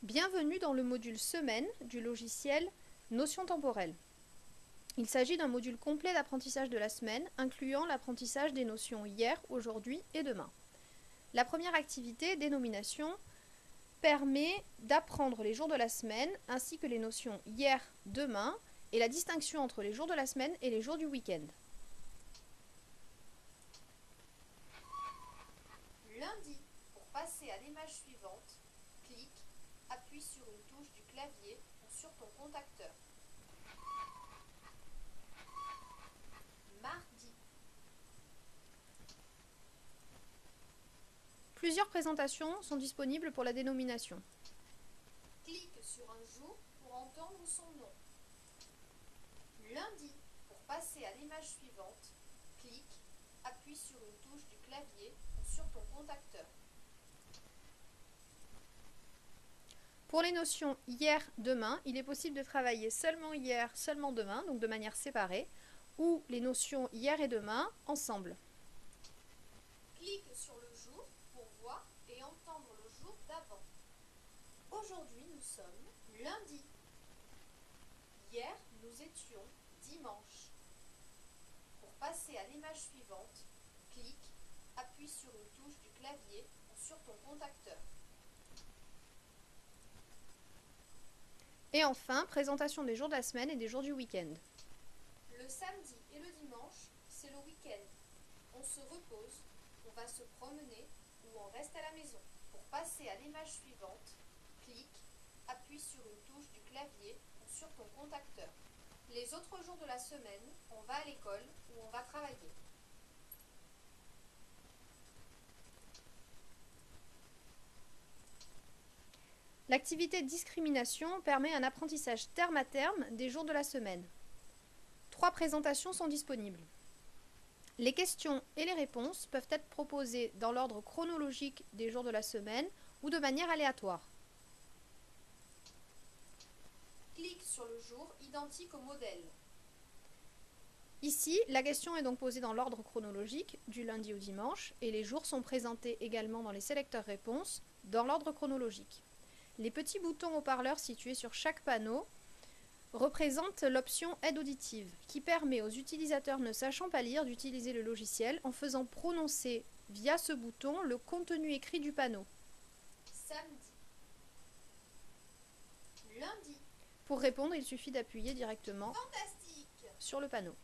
Bienvenue dans le module Semaine du logiciel Notions temporelles. Il s'agit d'un module complet d'apprentissage de la semaine, incluant l'apprentissage des notions hier, aujourd'hui et demain. La première activité, dénomination, permet d'apprendre les jours de la semaine, ainsi que les notions hier, demain, et la distinction entre les jours de la semaine et les jours du week-end. Lundi, pour passer à l'image suivante, clique, appuie sur une touche du clavier ou sur ton contacteur. Mardi, Plusieurs présentations sont disponibles pour la dénomination. clique sur un jour pour entendre son nom. Lundi, pour passer à l'image suivante, clique, appuie sur une touche du clavier ou sur ton contacteur. Pour les notions hier, demain, il est possible de travailler seulement hier, seulement demain, donc de manière séparée, ou les notions hier et demain ensemble. Clique sur le jour pour voir et entendre le jour d'avant. Aujourd'hui, nous sommes lundi. Hier, nous étions dimanche. Pour passer à l'image suivante, clique, appuie sur une touche du clavier ou sur ton contacteur. Et enfin, présentation des jours de la semaine et des jours du week-end. Le samedi et le dimanche, c'est le week-end. On se repose, on va se promener ou on reste à la maison. Pour passer à l'image suivante, clique, appuie sur une touche du clavier ou sur ton contacteur. Les autres jours de la semaine, on va à l'école ou on va travailler. L'activité discrimination permet un apprentissage terme à terme des jours de la semaine. 3 présentations sont disponibles. Les questions et les réponses peuvent être proposées dans l'ordre chronologique des jours de la semaine ou de manière aléatoire. Clique sur le jour identique au modèle. Ici, la question est donc posée dans l'ordre chronologique, du lundi au dimanche, et les jours sont présentés également dans les sélecteurs réponses, dans l'ordre chronologique. Les petits boutons haut-parleurs situés sur chaque panneau représentent l'option aide auditive, qui permet aux utilisateurs ne sachant pas lire d'utiliser le logiciel en faisant prononcer via ce bouton le contenu écrit du panneau. Samedi. Lundi. Pour répondre, il suffit d'appuyer directement Fantastique. sur le panneau.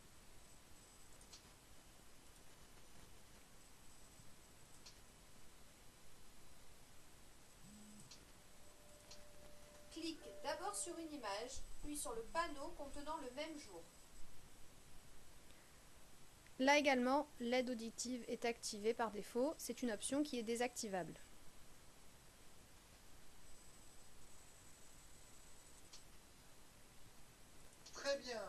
Clique d'abord sur une image, puis sur le panneau contenant le même jour. Là également, l'aide auditive est activée par défaut, c'est une option qui est désactivable. Très bien.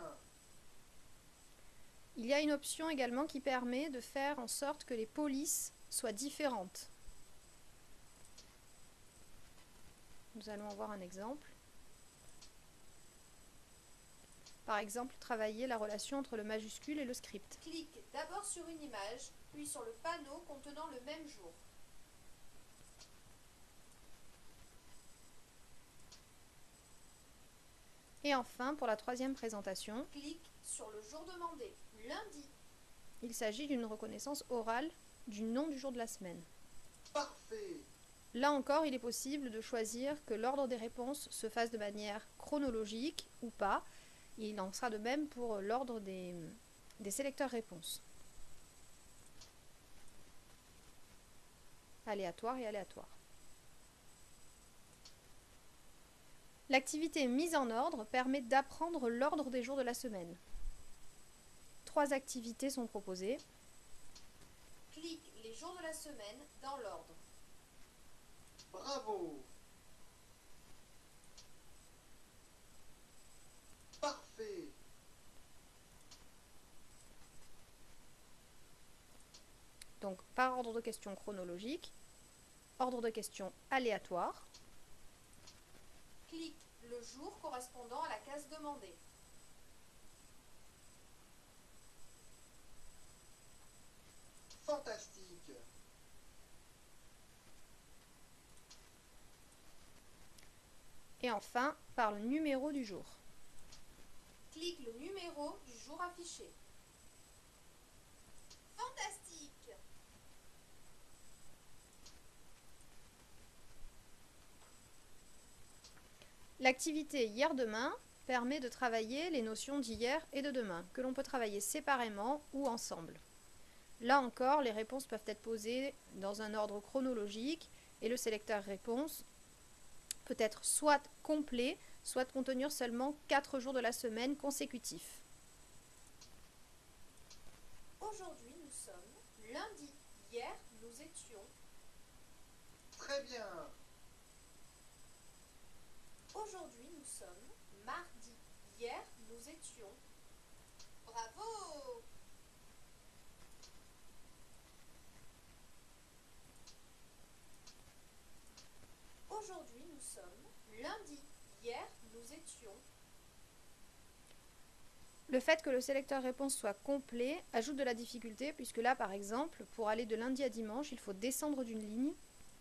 Il y a une option également qui permet de faire en sorte que les polices soient différentes. Nous allons en voir un exemple. Par exemple, travailler la relation entre le majuscule et le script. Clique d'abord sur une image, puis sur le panneau contenant le même jour. Et enfin, pour la troisième présentation, Clique sur le jour demandé, lundi. il s'agit d'une reconnaissance orale du nom du jour de la semaine. Parfait. Là encore, il est possible de choisir que l'ordre des réponses se fasse de manière chronologique ou pas. Il en sera de même pour l'ordre des sélecteurs réponses. Aléatoire et aléatoire. L'activité mise en ordre permet d'apprendre l'ordre des jours de la semaine. 3 activités sont proposées. Clique les jours de la semaine dans l'ordre. Bravo. Parfait. Donc par ordre de questions chronologique, ordre de questions aléatoire. Clique le jour correspondant à la case demandée. Fantastique. Et enfin, par le numéro du jour. Clique le numéro du jour affiché. Fantastique! L'activité hier-demain permet de travailler les notions d'hier et de demain, que l'on peut travailler séparément ou ensemble. Là encore, les réponses peuvent être posées dans un ordre chronologique et le sélecteur réponse peut être soit complet, soit contenir seulement 4 jours de la semaine consécutifs. Aujourd'hui, nous sommes lundi. Hier, nous étions. Très bien. Aujourd'hui, nous sommes mardi. Hier, nous étions. Bravo! Aujourd'hui, nous sommes lundi. Hier, nous étions. Le fait que le sélecteur réponse soit complet ajoute de la difficulté puisque là, par exemple, pour aller de lundi à dimanche, il faut descendre d'une ligne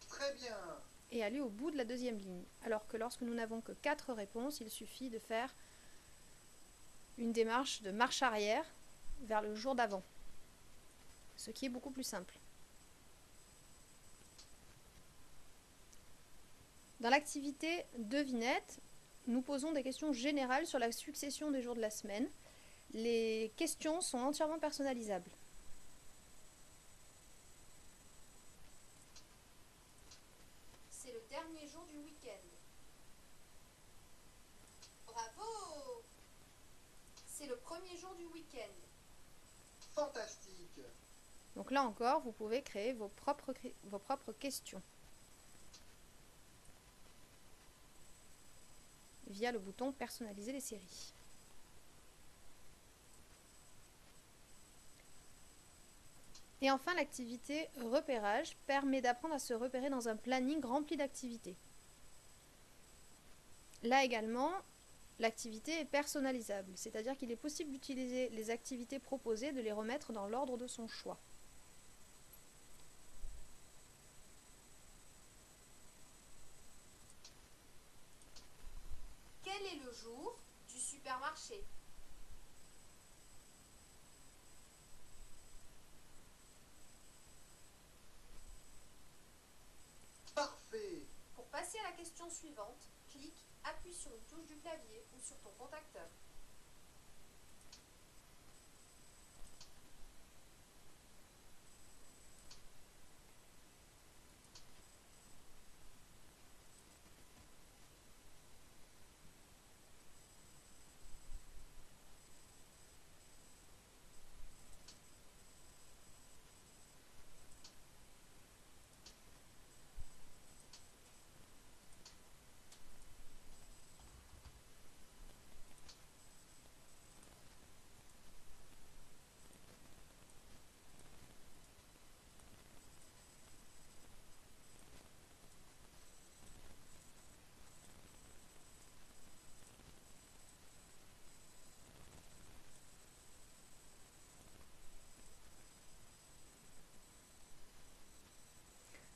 Très bien. et aller au bout de la deuxième ligne. Alors que lorsque nous n'avons que 4 réponses, il suffit de faire une démarche de marche arrière vers le jour d'avant, ce qui est beaucoup plus simple. Dans l'activité devinette, nous posons des questions générales sur la succession des jours de la semaine. Les questions sont entièrement personnalisables. C'est le dernier jour du week-end. Bravo! C'est le premier jour du week-end. Fantastique. Donc là encore, vous pouvez créer vos propres questions via le bouton personnaliser les séries. Et enfin, l'activité repérage permet d'apprendre à se repérer dans un planning rempli d'activités. Là également, l'activité est personnalisable, c'est-à-dire qu'il est possible d'utiliser les activités proposées, de les remettre dans l'ordre de son choix. Quel est le jour du supermarché? Parfait. Pour passer à la question suivante, clique, appuie sur une touche du clavier ou sur ton contacteur.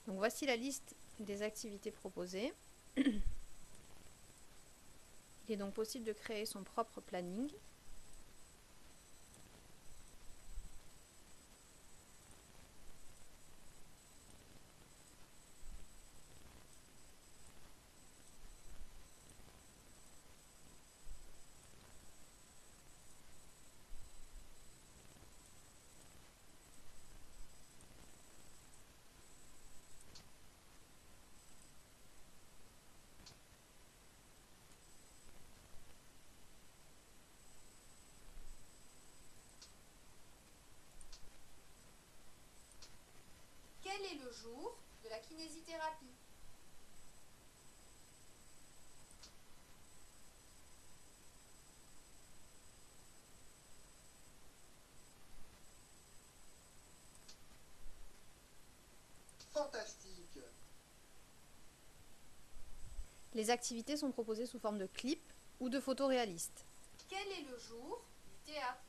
Donc voici la liste des activités proposées. Il est donc possible de créer son propre planning. Quel est le jour de la kinésithérapie? Fantastique. Les activités sont proposées sous forme de clips ou de photos réalistes. Quel est le jour du théâtre?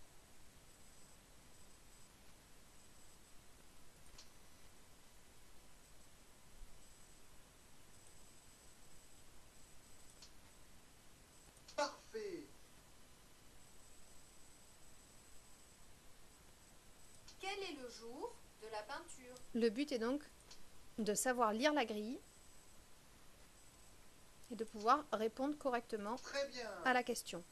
Quel est le jour de la peinture? Le but est donc de savoir lire la grille et de pouvoir répondre correctement Très bien. à la question.